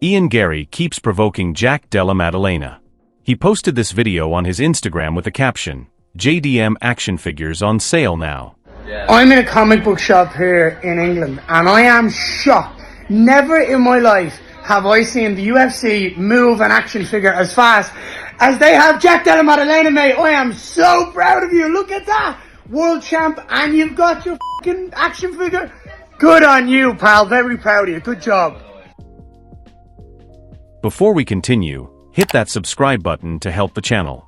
Garry keeps provoking Della Maddalena. He posted this video on his Instagram with the caption, "JDM action figures on sale now." I'm in a comic book shop here in England and I am shocked. Never in my life have I seen the UFC move an action figure as fast as they have Della Maddalena, mate. I am so proud of you. Look at that. World champ, and you've got your fucking action figure. Good on you, pal. Very proud of you. Good job. Before we continue, hit that subscribe button to help the channel.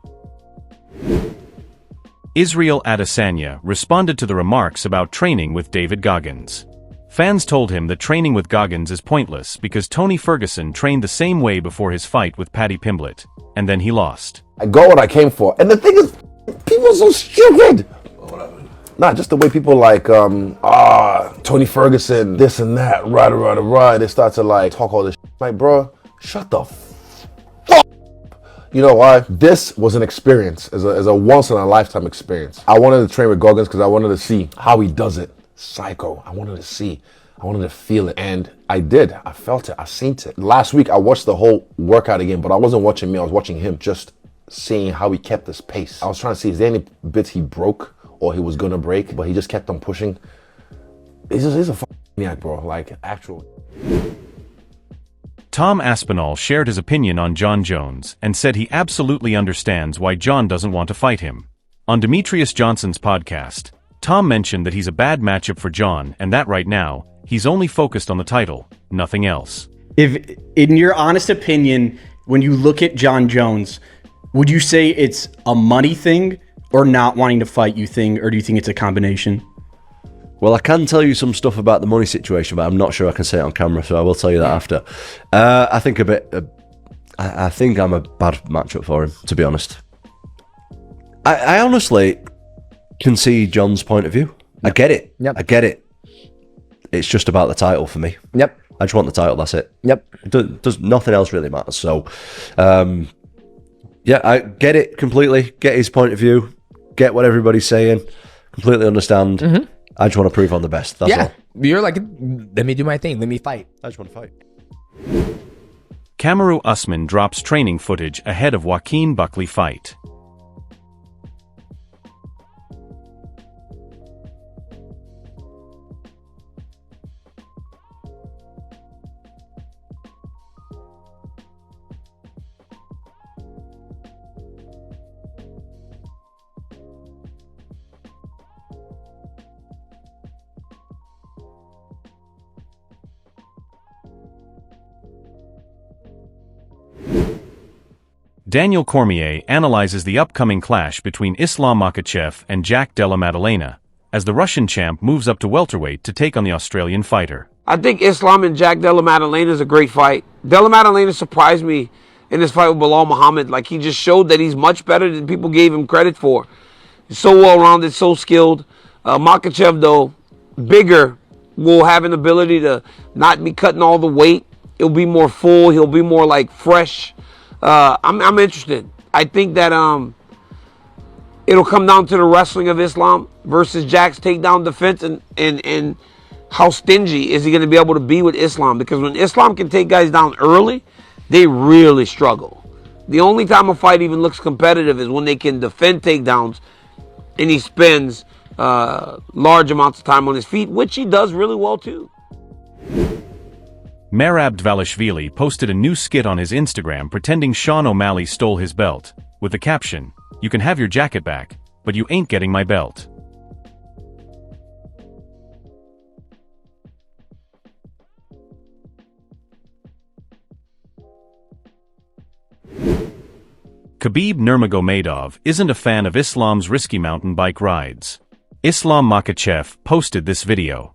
Israel Adesanya responded to the remarks about training with Goggins. Fans told him that training with Goggins is pointless because Tony Ferguson trained the same way before his fight with Paddy Pimblett, and then he lost. I got what I came for. And the thing is, people are so stupid. Not just the way people like, Tony Ferguson, this and that, right. They start to like talk all this shit. Like, bro, shut the fuck. You know why? This was an experience, as a once in a lifetime experience. I wanted to train with Goggins because I wanted to see how he does it. Psycho. I wanted to feel it. And I did. I felt it. I seen it. Last week, I watched the whole workout again, but I wasn't watching me. I was watching him, just seeing how he kept his pace. I was trying to see, is there any bits he broke or he was gonna break, but he just kept on pushing. He's a fucking maniac, bro. Like, actual. Tom Aspinall shared his opinion on Jon Jones and said he absolutely understands why Jon doesn't want to fight him. On Demetrious Johnson's podcast, Tom mentioned that he's a bad matchup for Jon and that right now, he's only focused on the title, nothing else. If, in your honest opinion, when you look at Jon Jones, would you say it's a money thing or not wanting to fight you thing, or do you think it's a combination? Well, I can tell you some stuff about the money situation, but I'm not sure I can say it on camera, so I will tell you that after. I think I think I'm a bad matchup for him, to be honest. I honestly can see Jon's point of view. Yep. I get it. Yep. I get it. It's just about the title for me. Yep. I just want the title, that's it. Yep. Does nothing else really matters. So, yeah, I get it completely. Get his point of view. Get what everybody's saying. Completely understand. Mm-hmm. I just want to prove I'm the best. That's all. You're like, let me do my thing. Let me fight. I just want to fight. Kamaru Usman drops training footage ahead of Joaquin Buckley fight. Daniel Cormier analyzes the upcoming clash between Islam Makhachev and Della Maddalena, as the Russian champ moves up to welterweight to take on the Australian fighter. I think Islam and Della Maddalena is a great fight. Della Maddalena surprised me in this fight with Belal Muhammad. Like, he just showed that he's much better than people gave him credit for. He's so well-rounded, so skilled. Makhachev, though, bigger, will have an ability to not be cutting all the weight. He'll be more full. He'll be more, like, fresh. I'm interested. I think that it'll come down to the wrestling of Islam versus Jack's takedown defense and how stingy is he going to be able to be with Islam. Because when Islam can take guys down early, they really struggle. The only time a fight even looks competitive is when they can defend takedowns and he spends large amounts of time on his feet, which he does really well too. Merab Dvalishvili posted a new skit on his Instagram pretending Sean O'Malley stole his belt, with the caption, "You can have your jacket back, but you ain't getting my belt." Khabib Nurmagomedov isn't a fan of Islam's risky mountain bike rides. Islam Makhachev posted this video.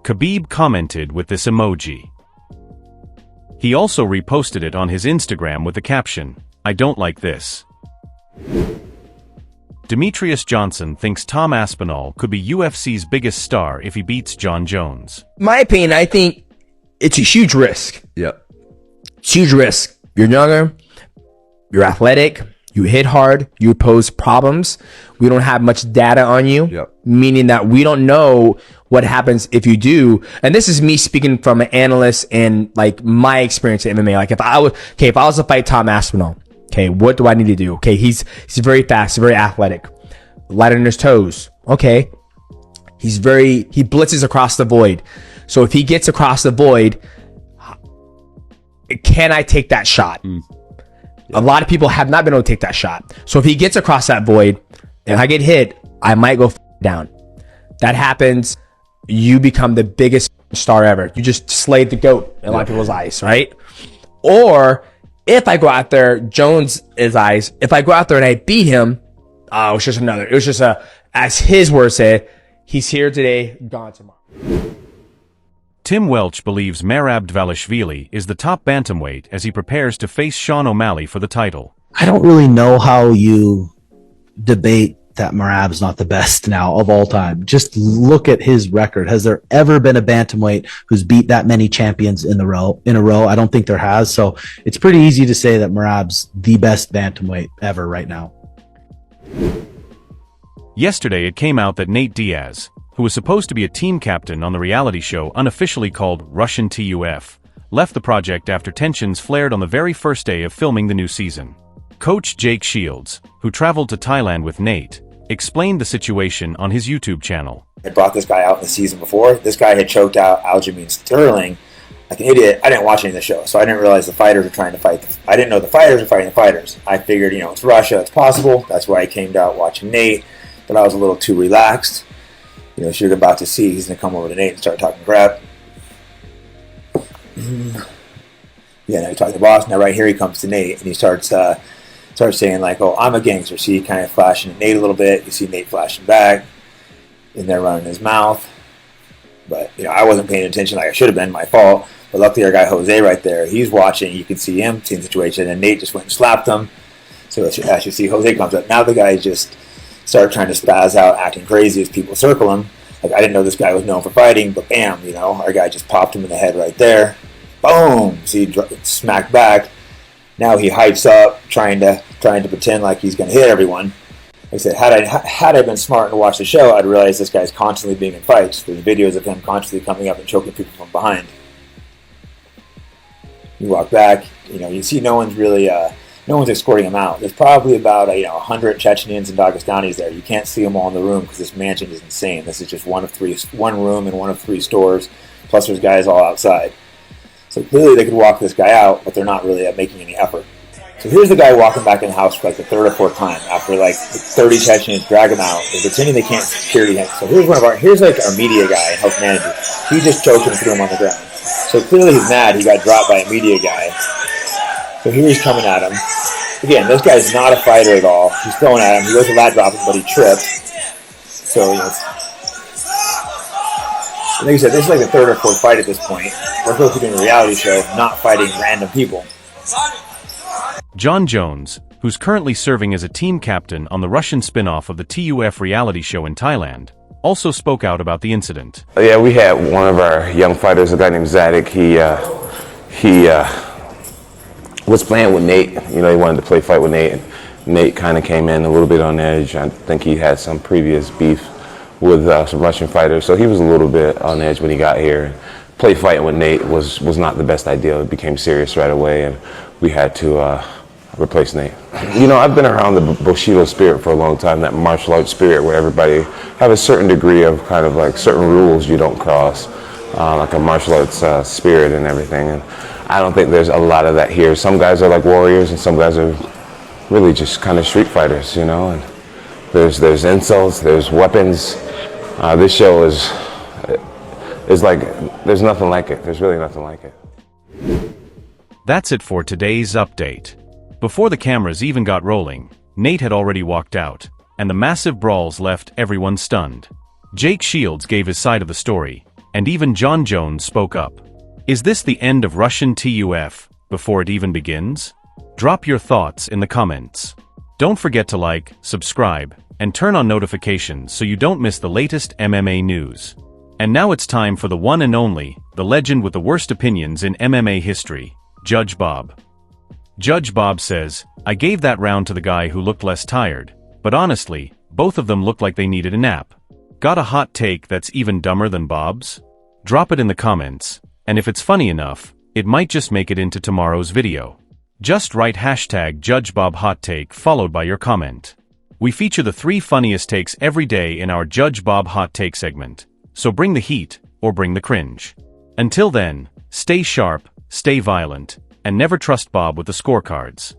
Khabib commented with this emoji. He also reposted it on his Instagram with the caption, "I don't like this." Demetrious Johnson thinks Tom Aspinall could be UFC's biggest star if he beats Jon Jones. My opinion, I think it's a huge risk. Yep. It's a huge risk. You're younger, you're athletic, you hit hard, you pose problems. We don't have much data on you, Yep. meaning that we don't know what happens if you do. And this is me speaking from an analyst and like my experience in MMA. Like if I was to fight Tom Aspinall, okay, what do I need to do? Okay, he's very fast, very athletic, light on his toes. Okay, he blitzes across the void. So if he gets across the void, can I take that shot? A lot of people have not been able to take that shot. So if he gets across that void and I get hit, I might go down. That happens. You become the biggest star ever. You just slayed the GOAT in a lot of people's eyes, right? Or if I go out there, Jones' eyes, if I go out there and I beat him, it was just as his words said, he's here today, gone tomorrow. Tim Welch believes Merab Dvalishvili is the top bantamweight as he prepares to face Sean O'Malley for the title. I don't really know how you debate that Merab's not the best now of all time. Just look at his record. Has there ever been a bantamweight who's beat that many champions in a row? I don't think there has. So it's pretty easy to say that Merab's the best bantamweight ever right now. Yesterday it came out that Nate Diaz, who was supposed to be a team captain on the reality show unofficially called Russian TUF, left the project after tensions flared on the very first day of filming the new season. Coach Jake Shields, who traveled to Thailand with Nate, explained the situation on his YouTube channel. I brought this guy out in the season before. This guy had choked out Aljamain Sterling like an idiot. I didn't watch any of the show, so I didn't realize the fighters were trying to fight. I didn't know the fighters were fighting the fighters. I figured, it's Russia, it's possible. That's why I came out watching Nate, but I was a little too relaxed. So you're about to see he's going to come over to Nate and start talking crap. Yeah, now he's talking to the boss. Now right here he comes to Nate, and he starts saying like, "Oh, I'm a gangster." See, kind of flashing at Nate a little bit. You see Nate flashing back, and they're running his mouth. But I wasn't paying attention like I should have been. My fault. But luckily, our guy Jose right there, he's watching. You can see him seeing the situation, and Nate just went and slapped him. So as you see, Jose comes up. Now the guy just started trying to spaz out, acting crazy as people circle him. Like I didn't know this guy was known for fighting, but bam, our guy just popped him in the head right there. Boom! See, smacked back. Now he hypes up, trying to pretend like he's going to hit everyone. Like I said, had I been smart and watched the show, I'd realize this guy's constantly being in fights. There's videos of him constantly coming up and choking people from behind. You walk back, you see no one's escorting him out. There's probably about 100 Chechens and Dagestanis there. You can't see them all in the room because this mansion is insane. This is just one room and one of three stores. Plus there's guys all outside. So clearly they could walk this guy out, but they're not really making any effort. So here's the guy walking back in the house for like the third or fourth time after like 30 Chechens drag him out. They're pretending they can't security him. So here's like our media guy and health manager. He just choked him and threw him on the ground. So clearly he's mad. He got dropped by a media guy. So here he's coming at him. Again, this guy's not a fighter at all. He's throwing at him. He goes to lat drop him, but he trips. So like I said, this is like the third or fourth fight at this point. We're supposed to be doing a reality show, not fighting random people. Jon Jones, who's currently serving as a team captain on the Russian spin-off of the TUF reality show in Thailand, also spoke out about the incident. Yeah, we had one of our young fighters, a guy named Zadik. He was playing with Nate. He wanted to fight with Nate. And Nate kind of came in a little bit on edge. I think he had some previous beef with some Russian fighters, so he was a little bit on edge when he got here. Fighting with Nate was not the best idea. It became serious right away, and we had to replace Nate. I've been around the Bushido spirit for a long time, that martial arts spirit where everybody have a certain degree of kind of like certain rules you don't cross, like a martial arts spirit and everything. And I don't think there's a lot of that here. Some guys are like warriors, and some guys are really just kind of street fighters, and there's insults, there's weapons. This show is like, there's nothing like it. There's really nothing like it. That's it for today's update. Before the cameras even got rolling, Nate had already walked out, and the massive brawls left everyone stunned. Jake Shields gave his side of the story, and even Jon Jones spoke up. Is this the end of Russian TUF before it even begins? Drop your thoughts in the comments. Don't forget to like, subscribe, and turn on notifications so you don't miss the latest MMA news. And now it's time for the one and only, the legend with the worst opinions in MMA history, Judge Bob. Judge Bob says, I gave that round to the guy who looked less tired, but honestly, both of them looked like they needed a nap. Got a hot take that's even dumber than Bob's? Drop it in the comments, and if it's funny enough, it might just make it into tomorrow's video. Just write hashtag Judge Bob Hot Take followed by your comment. We feature the 3 funniest takes every day in our Judge Bob Hot Take segment, so bring the heat, or bring the cringe. Until then, stay sharp, stay violent, and never trust Bob with the scorecards.